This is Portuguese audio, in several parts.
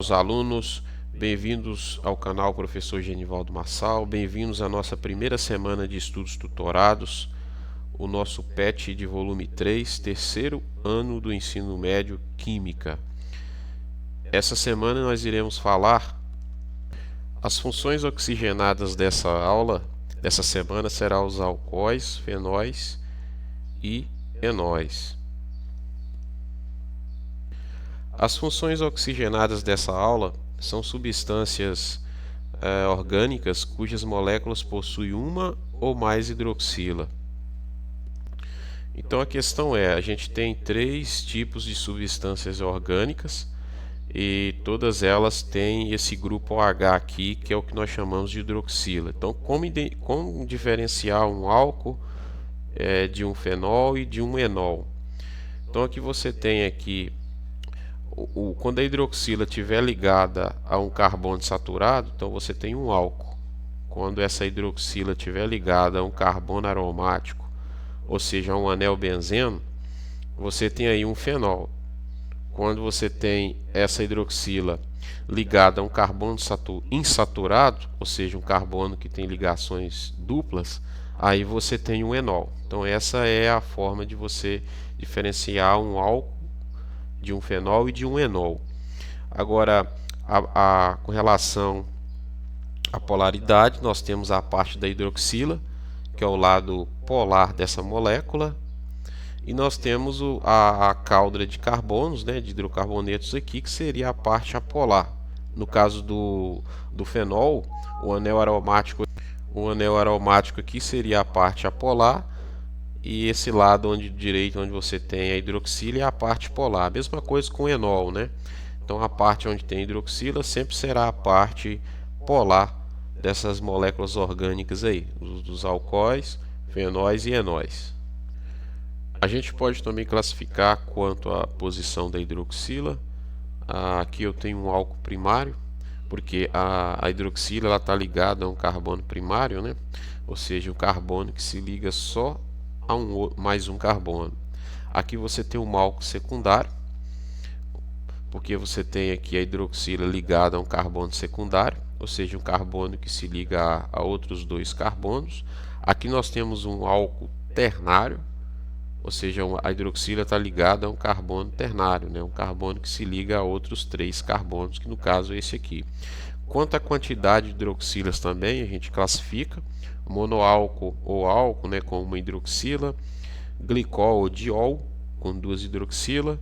Os alunos, bem-vindos ao canal Professor Genivaldo Massal, bem-vindos à nossa primeira semana de estudos tutorados, o nosso PET de volume 3, terceiro ano do ensino médio, Química. Essa semana nós iremos falar as funções oxigenadas dessa aula. Dessa semana serão os alcoóis, fenóis e enóis. As funções oxigenadas dessa aula são substâncias orgânicas cujas moléculas possuem uma ou mais hidroxila. Então a questão é, a gente tem três tipos de substâncias orgânicas e todas elas têm esse grupo OH aqui, que é o que nós chamamos de hidroxila. Então como diferenciar um álcool de um fenol e de um enol? Então aqui você tem aqui quando a hidroxila estiver ligada a um carbono saturado, então você tem um álcool. Quando essa hidroxila estiver ligada a um carbono aromático, ou seja, a um anel benzeno, você tem aí um fenol. Quando você tem essa hidroxila ligada a um carbono insaturado, ou seja, um carbono que tem ligações duplas, aí você tem um enol. Então essa é a forma de você diferenciar um álcool de um fenol e de um enol. Agora, com relação à polaridade, nós temos a parte da hidroxila, que é o lado polar dessa molécula, e nós temos a caldra de carbonos, de hidrocarbonetos aqui, que seria a parte apolar. No caso do fenol, o anel aromático aqui seria a parte apolar, e esse lado direito onde você tem a hidroxila é a parte polar. A mesma coisa com o enol, Então a parte onde tem hidroxila sempre será a parte polar dessas moléculas orgânicas aí, dos alcoóis, fenóis e enóis. A gente pode também classificar quanto à posição da hidroxila. Aqui eu tenho um álcool primário, porque a hidroxila está ligada a um carbono primário, Ou seja, um carbono que se liga só a mais um carbono. Aqui você tem um álcool secundário, porque você tem aqui a hidroxila ligada a um carbono secundário, ou seja, um carbono que se liga a outros dois carbonos. Aqui nós temos um álcool ternário, ou seja, a hidroxila está ligada a um carbono ternário, um carbono que se liga a outros três carbonos, que no caso é esse aqui. Quanto à quantidade de hidroxilas também, a gente classifica monoálcool ou álcool com uma hidroxila, glicol ou diol com duas hidroxilas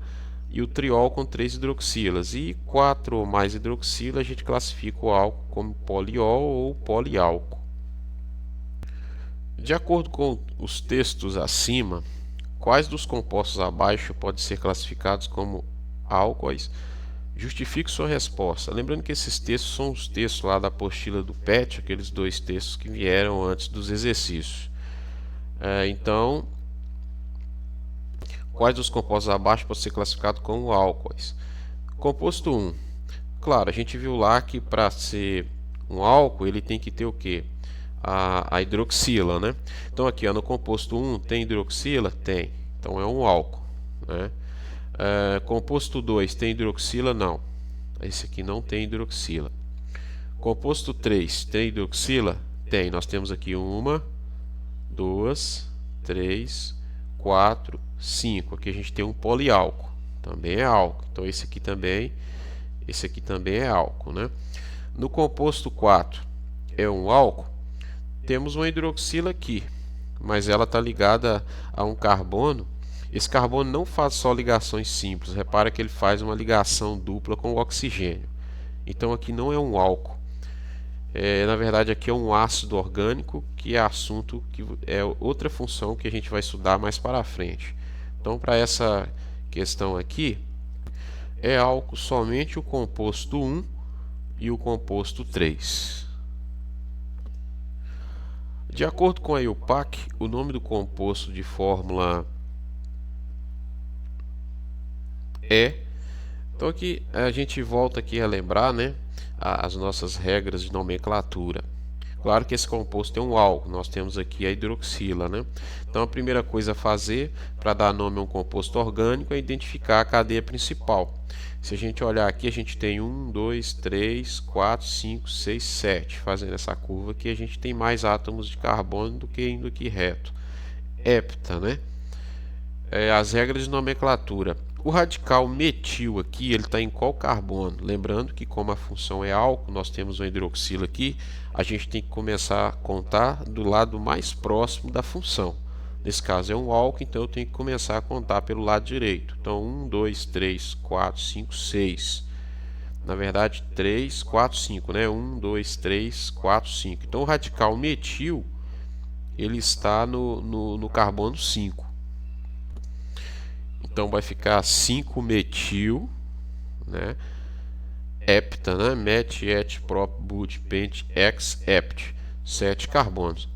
e o triol com três hidroxilas. E quatro ou mais hidroxilas a gente classifica o álcool como poliol ou poliálcool. De acordo com os textos acima, quais dos compostos abaixo podem ser classificados como álcoois? Justifique sua resposta. Lembrando que esses textos são os textos lá da apostila do PET, aqueles dois textos que vieram antes dos exercícios. Então, quais dos compostos abaixo podem ser classificados como álcoois? Composto 1. Claro, a gente viu lá que para ser um álcool ele tem que ter o quê? A hidroxila, Então aqui no composto 1 tem hidroxila? Tem. Então é um álcool, composto 2 tem hidroxila? Não. Esse aqui não tem hidroxila. Composto 3 tem hidroxila? Tem. Nós temos aqui 1, 2, 3, 4, 5. Aqui a gente tem um poliálcool. Também é álcool. Então esse aqui também é álcool, No composto 4 é um álcool. Temos uma hidroxila aqui, mas ela está ligada a um carbono. Esse carbono não faz só ligações simples, repara que ele faz uma ligação dupla com o oxigênio. Então aqui não é um álcool, na verdade aqui é um ácido orgânico, que é assunto que é outra função que a gente vai estudar mais para frente. Então para essa questão aqui, é álcool somente o composto 1 e o composto 3. De acordo com a IUPAC, o nome do composto de fórmula é. Então aqui a gente volta aqui a lembrar, as nossas regras de nomenclatura. Claro que esse composto tem um álcool, nós temos aqui a hidroxila, né? Então a primeira coisa a fazer para dar nome a um composto orgânico é identificar a cadeia principal. Se a gente olhar aqui, a gente tem 1, 2, 3, 4, 5, 6, 7. Fazendo essa curva aqui, a gente tem mais átomos de carbono do que indo aqui reto. Hepta, né? As regras de nomenclatura. O radical metil aqui, ele está em qual carbono? Lembrando que como a função é álcool, nós temos uma hidroxila aqui, a gente tem que começar a contar do lado mais próximo da função. Nesse caso é um álcool, então eu tenho que começar a contar pelo lado direito. Então 1, 2, 3, 4, 5, 6. Na verdade 3, 4, 5, né? 1, 2, 3, 4, 5. Então o radical metil, ele está no carbono 5. Então vai ficar 5-metil, né? Hepta, né? Met, et, prop, but, pent, ex, hept. 7 carbonos.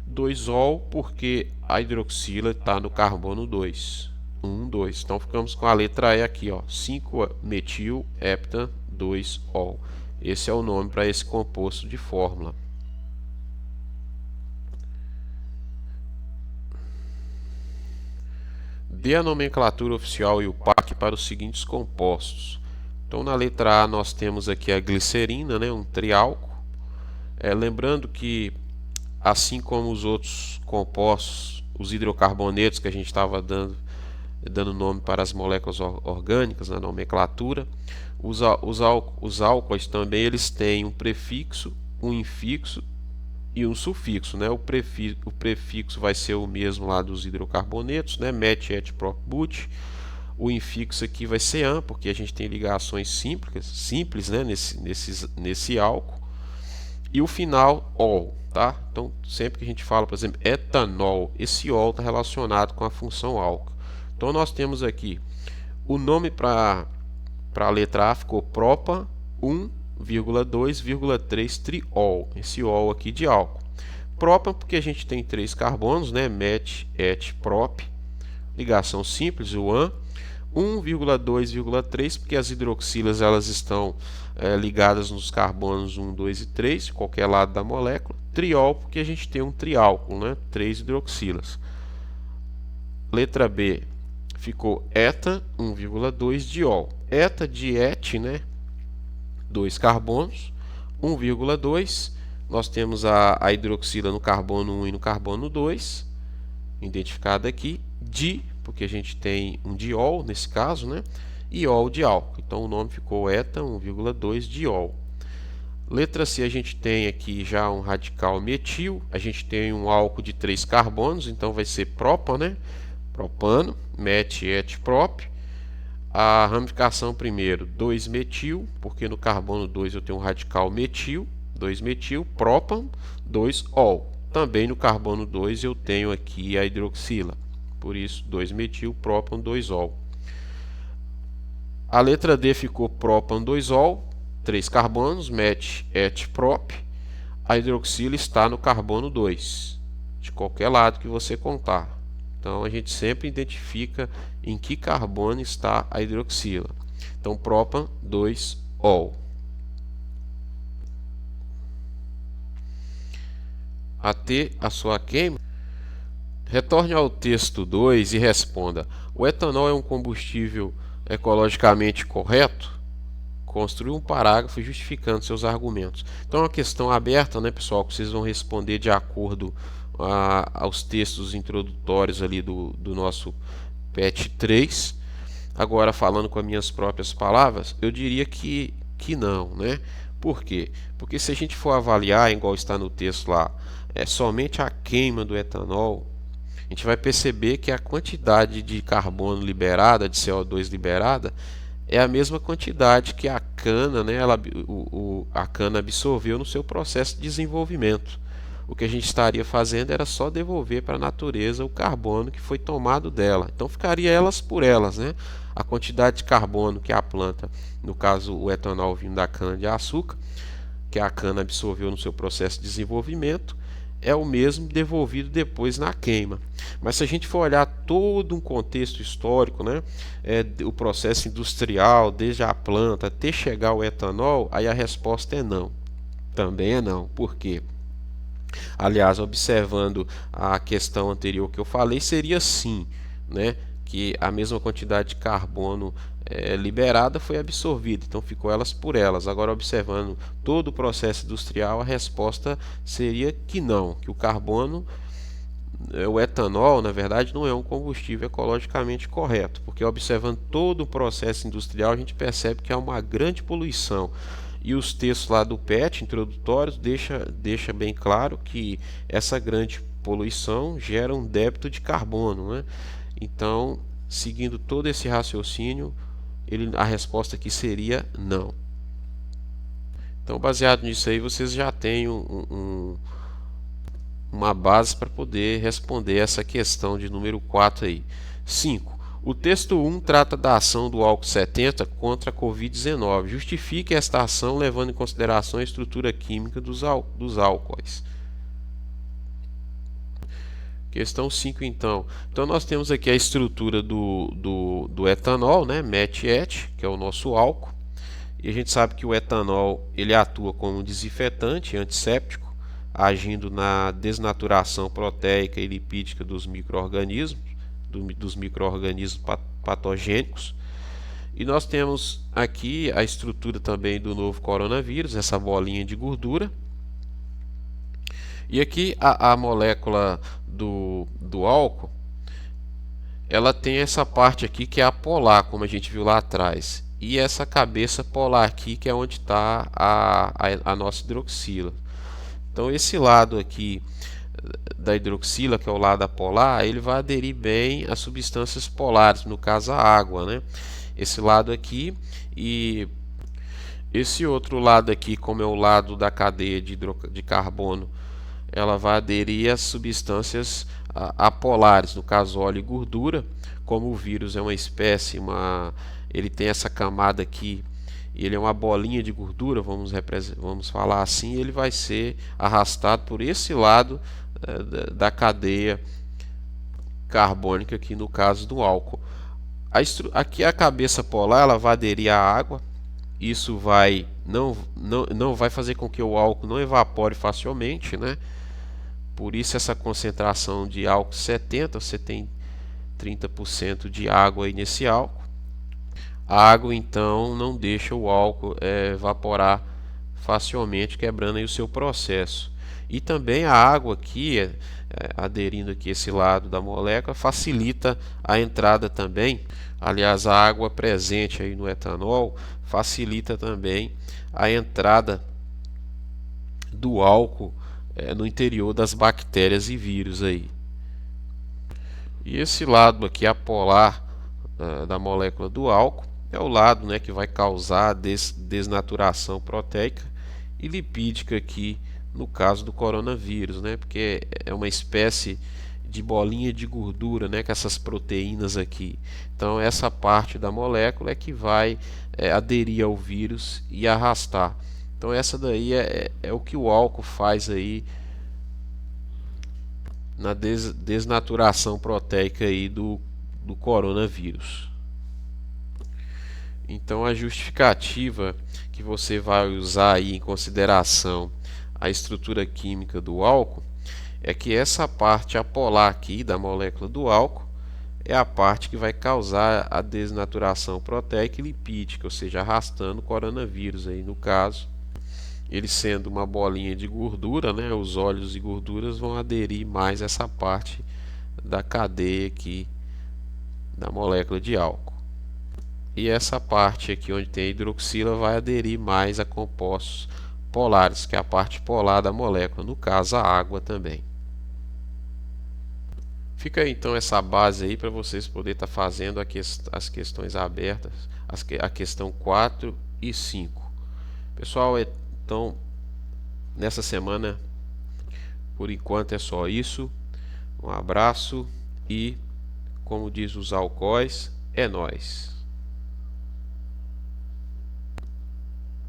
2-ol, porque a hidroxila está no carbono 2. 1, 2. Então ficamos com a letra E aqui, ó. 5-metil, hepta, 2-ol. Esse é o nome para esse composto de fórmula. Dê a nomenclatura oficial e o PAC para os seguintes compostos. Então, na letra A, nós temos aqui a glicerina, né, um triálcool. Lembrando que, assim como os outros compostos, os hidrocarbonetos que a gente estava dando nome para as moléculas orgânicas na nomenclatura, os álcoois também eles têm um prefixo, um infixo e um sufixo, né? O prefixo vai ser o mesmo lá dos hidrocarbonetos, né? Met, et, prop, but. O infixo aqui vai ser an, porque a gente tem ligações simples, né? nesse álcool. E o final, ol, tá? Então, sempre que a gente fala, por exemplo, etanol, esse ol está relacionado com a função álcool. Então, nós temos aqui o nome para a letra A ficou propa 1,2,3 triol, esse ol aqui de álcool. Propan porque a gente tem 3 carbonos, né? Met, et, prop, ligação simples, o an. 1,2,3 porque as hidroxilas elas estão ligadas nos carbonos 1, 2 e 3, qualquer lado da molécula. Triol porque a gente tem um triálcool, né? 3 hidroxilas. Letra B ficou eta 1,2 diol. Eta de et, né? 2 carbonos, 1,2. Nós temos a hidroxila no carbono 1 e no carbono 2, identificada aqui. Di, porque a gente tem um diol nesse caso, né? E ol de álcool. Então o nome ficou eta 1,2 diol. Letra C, a gente tem aqui já um radical metil. A gente tem um álcool de 3 carbonos, então vai ser propan, né? Propano, met, et, prop. A ramificação primeiro, 2-metil, porque no carbono 2 eu tenho um radical metil, 2-metil, propan, 2-ol. Também no carbono 2 eu tenho aqui a hidroxila, por isso 2-metil, propan, 2-ol. A letra D ficou propan, 2-ol, 3 carbonos, met, et, prop. A hidroxila está no carbono 2, de qualquer lado que você contar. Então a gente sempre identifica em que carbono está a hidroxila. Então propan 2-ol. Até a sua queima. Retorne ao texto 2 e responda: o etanol é um combustível ecologicamente correto? Construa um parágrafo justificando seus argumentos. Então é uma questão aberta, né, pessoal, que vocês vão responder de acordo aos textos introdutórios ali do nosso PET 3. Agora, falando com as minhas próprias palavras, eu diria que não, né? Por quê? Porque se a gente for avaliar, igual está no texto lá, somente a queima do etanol, a gente vai perceber que a quantidade de carbono liberada, de CO2 liberada, é a mesma quantidade que a cana, né, a cana absorveu no seu processo de desenvolvimento. O que a gente estaria fazendo era só devolver para a natureza o carbono que foi tomado dela. Então ficaria elas por elas, né? A quantidade de carbono que a planta, no caso o etanol vindo da cana de açúcar, que a cana absorveu no seu processo de desenvolvimento, é o mesmo devolvido depois na queima. Mas se a gente for olhar todo um contexto histórico, né, o processo industrial, desde a planta até chegar ao etanol, aí a resposta é não. Também é não. Por quê? Aliás, observando a questão anterior que eu falei, seria sim, né, que a mesma quantidade de carbono liberada foi absorvida, então ficou elas por elas. Agora, observando todo o processo industrial, a resposta seria que não, que o carbono, o etanol, na verdade, não é um combustível ecologicamente correto, porque observando todo o processo industrial, a gente percebe que há uma grande poluição. E os textos lá do PET, introdutórios, deixa bem claro que essa grande poluição gera um débito de carbono, né? Então, seguindo todo esse raciocínio, a resposta aqui seria não. Então, baseado nisso aí, vocês já têm uma base para poder responder essa questão de número 4 aí. 5. O texto 1 trata da ação do álcool 70 contra a Covid-19. Justifique esta ação levando em consideração a estrutura química dos álcoois. Questão 5, então. Então, nós temos aqui a estrutura do etanol, né? MET-ET, que é o nosso álcool. E a gente sabe que o etanol ele atua como desinfetante, antisséptico, agindo na desnaturação proteica e lipídica dos micro-organismos, patogênicos. E nós temos aqui a estrutura também do novo coronavírus, essa bolinha de gordura. E aqui a molécula do álcool, ela tem essa parte aqui que é a polar, como a gente viu lá atrás. E essa cabeça polar aqui, que é onde está a nossa hidroxila. Então esse lado aqui da hidroxila, que é o lado apolar, ele vai aderir bem a substâncias polares, no caso a água, né? Esse lado aqui e esse outro lado aqui, como é o lado da cadeia de carbono, ela vai aderir a substâncias apolares, no caso óleo e gordura. Como o vírus é uma espécie, ele tem essa camada aqui, ele é uma bolinha de gordura, vamos falar assim, ele vai ser arrastado por esse lado da cadeia carbônica, aqui no caso do álcool. Aqui a cabeça polar, ela vai aderir à água. Isso não vai fazer com que o álcool não evapore facilmente, né? Por isso essa concentração de álcool 70, você tem 30% de água aí nesse álcool. A água então não deixa o álcool evaporar facilmente, quebrando aí o seu processo. E também a água aqui, aderindo aqui esse lado da molécula, facilita a entrada também. Aliás, a água presente aí no etanol facilita também a entrada do álcool no interior das bactérias e vírus aí. E esse lado aqui apolar da molécula do álcool é o lado, né, que vai causar a desnaturação proteica e lipídica aqui no caso do coronavírus, né, porque é uma espécie de bolinha de gordura, né, com essas proteínas aqui. Então essa parte da molécula é que vai aderir ao vírus e arrastar. Então essa daí é o que o álcool faz aí na desnaturação proteica aí do coronavírus. Então a justificativa que você vai usar aí em consideração a estrutura química do álcool é que essa parte apolar aqui da molécula do álcool é a parte que vai causar a desnaturação proteica e lipídica, ou seja, arrastando o coronavírus aí no caso. Ele sendo uma bolinha de gordura, né, os óleos e gorduras vão aderir mais a essa parte da cadeia aqui da molécula de álcool. E essa parte aqui onde tem a hidroxila vai aderir mais a compostos polares, que é a parte polar da molécula, no caso a água também. Fica aí então essa base aí para vocês poderem estar fazendo as questões abertas, a questão 4 e 5. Pessoal, então nessa semana por enquanto é só isso. Um abraço e, como diz os alcoóis, é nóis.